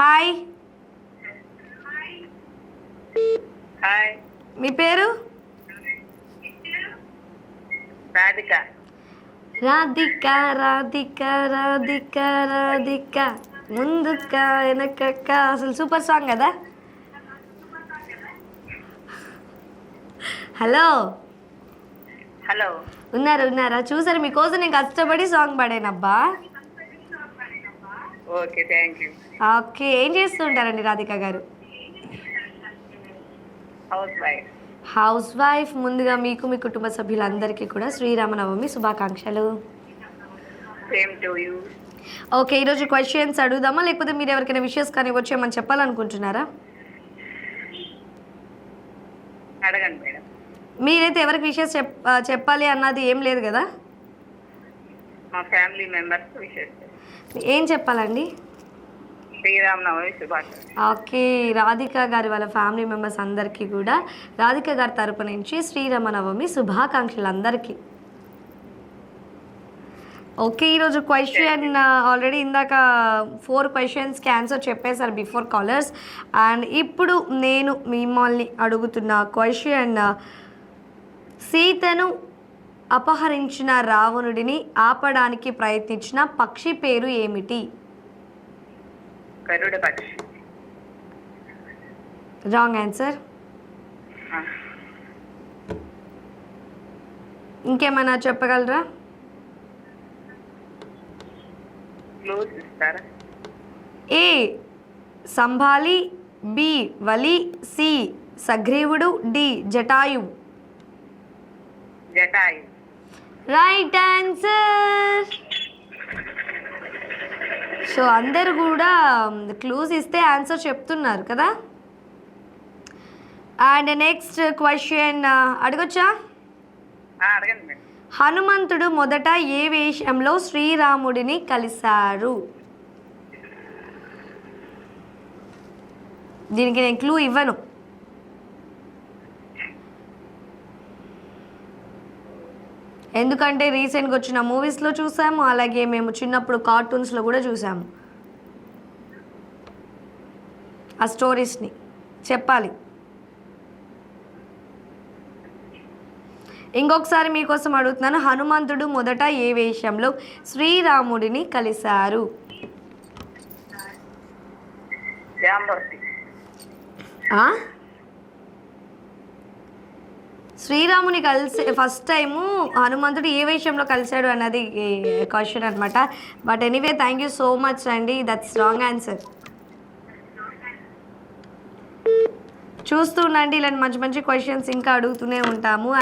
Hi, hi మీ పేరు? రాధిక. రాధిక రాధిక రాధిక రాధిక ముందుక వెనకక్క, అసలు సూపర్ సాంగ్ కదా. Hello, hello. ఉన్నారా? చూసారు, మీకోసం నేను కష్టపడి సాంగ్ పాడానబ్బా. Okay, thank you. ఓకే, ఏం చేస్తుంటారండి రాధిక గారు? Housewife. Housewife. ముందుగా మీకు మీ కుటుంబ సభ్యులందరికీ కూడా శ్రీరామనవమి శుభాకాంక్షలు. Same to you. ఓకే, ఈరోజు క్వశ్చన్స్ అడుగుదామా, లేకపోతే మీరు ఎవరికైనా విషయస్ కానీ వచ్చేయమని చెప్పాలనుకుంటున్నారా? అడగండి మేడం. మీరైతే ఎవరికి విషయస్ చెప్పాలి అన్నది ఏం లేదు కదా? మా ఫ్యామిలీ మెంబర్స్ విషెస్. ఏం చెప్పాలండి? శ్రీరామనవమి శుభాకాంక్షలు. ఓకే, రాధిక గారి వాళ్ళ ఫ్యామిలీ మెంబర్స్ అందరికీ కూడా రాధిక గారి తరపు నుంచి శ్రీరామనవమి శుభాకాంక్షలు అందరికీ. ఓకే, ఈరోజు క్వశ్చన్ ఆల్రెడీ ఇందాక 4 క్వశ్చన్స్కి ఆన్సర్ చెప్పేశారు బిఫోర్ కాలర్స్. అండ్ ఇప్పుడు నేను మిమ్మల్ని అడుగుతున్న క్వశ్చన్, సీతను అపహరించిన రావణుడిని ఆపడానికి ప్రయత్నించిన పక్షి పేరు ఏమిటి? గరుడ పక్షి. Wrong answer. ఇంకేమైనా చెప్పగలరా? క్లోజ్ ఇస్తారా? ఏ సంభాలి, బి వలి, సి సగ్రీవుడు, డి జటాయువు. జటాయు. Right answer. సో అందరు కూడా క్లూజ్ ఇస్తే ఆన్సర్ చెప్తున్నారు కదా. అండ్ నెక్స్ట్ క్వశ్చన్ అడగొచ్చా? అడగండి మేడం. హనుమంతుడు మొదట ఏ వేషంలో శ్రీరాముడిని కలిశారు? దీనికి నేను క్లూ ఇవ్వను. ఎందుకంటే రీసెంట్గా వచ్చిన మూవీస్లో చూసాము, అలాగే మేము చిన్నప్పుడు కార్టూన్స్లో కూడా చూసాము. ఆ స్టోరీస్ని చెప్పాలి. ఇంకొకసారి మీకోసం అడుగుతున్నాను, హనుమంతుడు మొదట ఏ వేషంలో శ్రీరాముడిని కలిశారు? జాంబవతి. శ్రీరాముని కలిసి ఫస్ట్ టైము హనుమంతుడు ఏ వేషంలో కలిశాడు అన్నది క్వశ్చన్ అనమాట. But anyway, thank you so much అండి, దట్స్ రాంగ్ ఆన్సర్. చూస్తూ ఉండండి, ఇలాంటి మంచి మంచి క్వశ్చన్స్ ఇంకా అడుగుతూనే ఉంటాము.